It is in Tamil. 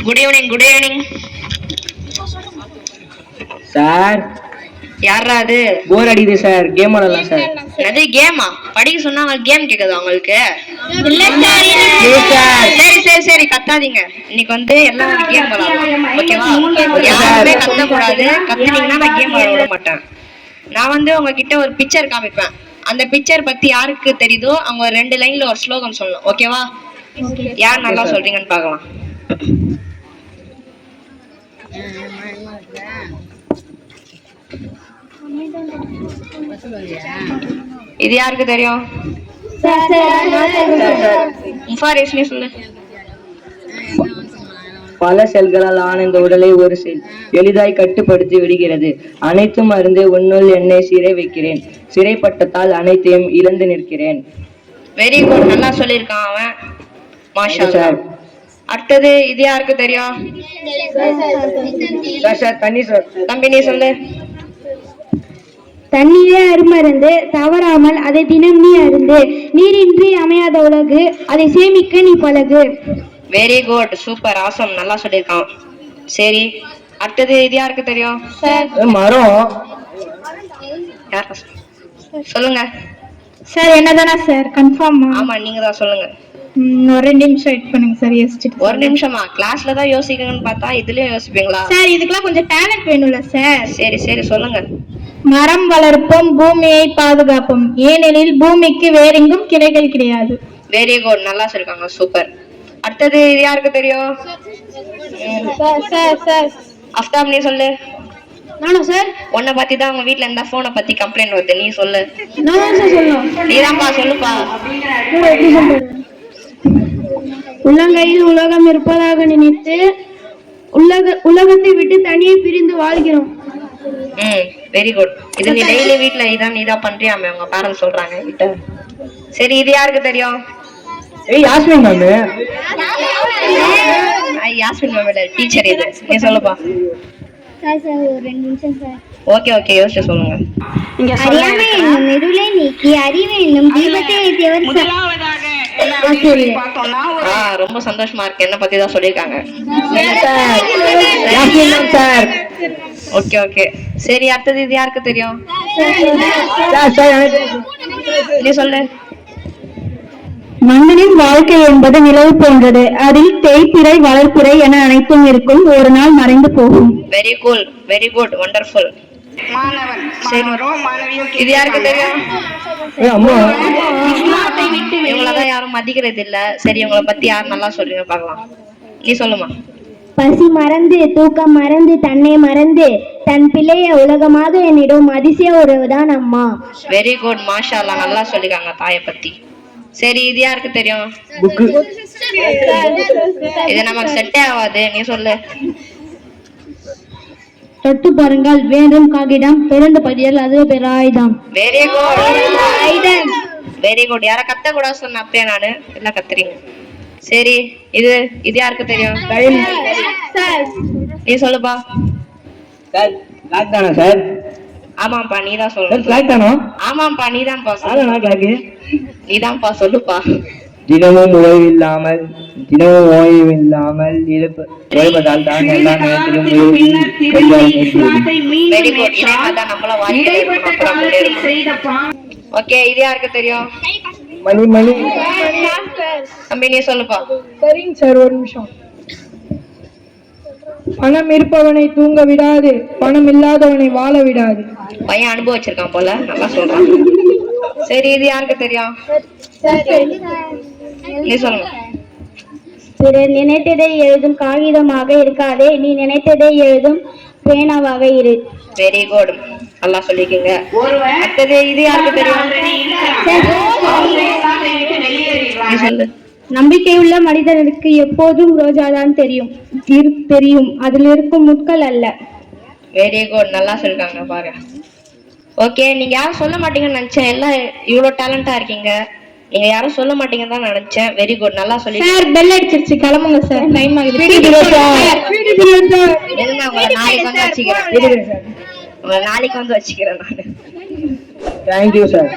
Good evening. Good evening sir. யாரா அது? போர் அடிக்குது சார், கேம் ஆடலாம் சார். அது கேமா? படிக்க சொன்னா கேம் கேக்குதா உங்களுக்கு? சரி சரி சரி, கத்தாதீங்க. இன்னைக்கு வந்து எல்லாம் கேம் விளாடலாம், ஓகேவா? யாருமே கத்த கூடாது. கத்துனீங்கன்னா நான் கேம் விளாட விட மாட்டேன். நான் வந்து உங்ககிட்ட ஒரு பிக்சர் காமிப்பேன். அந்த பிக்சர் பத்தி யாருக்கு தெரியுதோ அவங்க 2 லைன்ல ஒரு ஸ்லோகம் சொல்லணும், ஓகேவா? யார் நல்லா சொல்றீங்கன்னு பார்க்கலாம். இது யாருக்கு தெரியும்? முஃபாரிஸ்னே சொல்லு. பல செல்களால் ஆன இந்த உடலை ஒரு செல் எளிதாய் கட்டுப்படுத்தி விடுகிறது. அனைத்தும் அருந்து உன்னுள் என்னை சிறை வைக்கிறேன். சிறைப்பட்டதால் அனைத்தையும் இழந்து நிற்கிறேன். வெரி குட், நல்லா சொல்லியிருக்கான் அவன். மாஷா அல்லாஹ். அடுத்தது இது யாருக்கு தெரியும்? தம்பி நீ சொல்லு. தண்ணீரே அருமருந்து, தவறாமல் அதை தினம் நீ அருந்து. நீரின்றி அமையாத உலகு, அதை சேமிக்க நீ பழகு. வெரி குட், சூப்பர், ஆசம், நல்லா சொல்லியிருக்கான். சரி, அடுத்தது இது யாருக்கு தெரியும்? மரம். சொல்லுங்க சார். என்னதானா சார்? கன்ஃபார்ம்? ஆமா, நீங்க தான், சொல்லுங்க. ஒரு 2 நிமிஷம் வெயிட் பண்ணுங்க சார், யோசிச்சுட்டு. 1 நிமிஷமா? கிளாஸ்ல தான் யோசிக்கணும்னு பார்த்தா இதுலயும் யோசிப்பீங்களா சார்? இதுக்கெல்லாம் கொஞ்சம் டேலண்ட் வேணும்ல சார். சரி சரி, சொல்லுங்க. மரம் வளர்ப்போம், பூமியை பாதுகாப்போம், ஏனெனில் பூமிக்கு வேறெங்கும் கிளைகள் கிடையாது. வெரி குட், நல்லா சொல்லிருக்காங்க, சூப்பர். அடுத்தது இது யாருக்கு தெரியும்? அஃப்தாப் நீ சொல்லு. நானா சார்? உன்னை பத்தி தான் உங்க வீட்ல இருந்தா போனை பத்தி கம்ப்ளைண்ட் வருது, நீ சொல்லு. நான் சார் சொல்லணும். நீதான்ப்பா, சொல்லுப்பா. உள்ளங்கையில் உலகம் இருப்பதாக நினைத்து உலகத்தை விட்டு தனியே பிரிந்து வாழ்கிறோம். Very good. இது நீ டெய்லி வீட்ல நீதான் பண்றியாமே, உங்க பேரண்ட்ஸ் சொல்றாங்க கிட்ட. சரி, இது யாருக்கு தெரியும்? யாஸ்மின் மேம். யாஸ்மின் மேம் இல்ல, டீச்சர். இது நீ சொல்லுப்பா. சார் ஒரு 2 நிமிஷம் சார். ஓகே ஓகே, யோசிச்சு சொல்லுங்க. அறியாமை என்னும் இருளை நீக்கி அறிவு என்னும் தீபத்தை ஏற்றியவர். ரொம்ப சந்தோஷமா இருக்கு, என்ன பத்தி தான் சொல்லிருக்காங்க. ஓகே ஓகே, சரி. அடுத்தது இது யாருக்கு தெரியும்? நீ சொல்லு. மனிதனின் வாழ்க்கை என்பது நிலவு போன்றது. அதில் தேய்பிறை வளர்ப்பிறை என அனைத்தும் இருக்கும். ஒரு நாள் மறைந்து போகும். Very cool, very good, wonderful. இது யாருக்கு தெரியும்? இவங்களதான் யாரும் மதிக்கிறது இல்ல. சரி, இவங்களை பத்தி யார் நல்லா சொல்றீங்க பார்க்கலாம். நீ சொல்லுமா. பசி மறந்து, தூக்கம் மறந்து, தன்னை மறந்து, தன் பிள்ளைய உலகமாக என்னிடம் அதிசய உறவுதான் அம்மா. வெரி குட், மாஷா அல்லாஹ், நல்லா சொல்லிருக்காங்க தாயை பத்தி. சரி, இது யாருக்கு தெரியும்? இது நமக்கு செட்டே ஆகாது, நீ சொல்லு. தொட்டு பாருங்கள், வேண்டும் காகிதம், திறந்து படியல், அது பெரிய ஆயுதம். Very good, very good. யார கத்த கூட சொன்ன அப்படியே நானு எல்லாம் கத்துறீங்க. சரி, இது யாருக்கு தெரியும்? நீ சொல்லுப்பா. சார். ஆமாப்பா, நீதான் சொல்லணும். ஆமாப்பா, நீதான்ப்பா சொல்லு. நீதான்ப்பா, சொல்லுப்பா. தினமும் ஓய்வில்லாமல் உழைப்பதால் தான் எல்லா நேரத்திலும் ஓகே, இது யாருக்கு தெரியும்? மணி. தம்பி நீ சொல்லுப்பா. சரிங்க சார், ஒரு நிமிஷம். பணம் இருப்பவனை தூங்க விடாது, பணம் இல்லாதவனை வாழ விடாது. பையன் அனுபவிச்சிருக்கான் போல, நல்லா சொல்றான். சரி, இது யாருக்கு தெரியும்? நீ சொல்லுங்க. பிறர் நினைத்ததை எழுதும் காகிதமாக இருக்காதே, நீ நினைத்ததை எழுதும் பேனாவாக இரு. வெரி குட், நல்லா சொல்லிருக்கீங்க. அடுத்தது இது யாருக்கு தெரியும்? நீ சொல்லு. நம்பிக்கையுள்ள மனிதனுக்கு எப்போதும் ரோஜாதான் தெரியும், அதில் இருக்கும் முட்கள் அல்ல. வெரி குட், நல்லா சொல்லிருக்காங்க பாரு. ஓகே, நீங்க யாரும் சொல்ல மாட்டீங்கன்னு நினைச்சேன். எல்லாம் இவ்வளவு டேலண்டா இருக்கீங்க. நீங்க யாரும் சொல்ல மாட்டீங்கன்னு தான் நினைச்சேன். வெரி குட், நல்லா சொல்லி. சார் பெல் அடிச்சிருச்சு, கிளம்புங்க சார், டைம் ஆகுது. நாளைக்கு வந்து வச்சுக்கிறேன் நான். Thank you sir.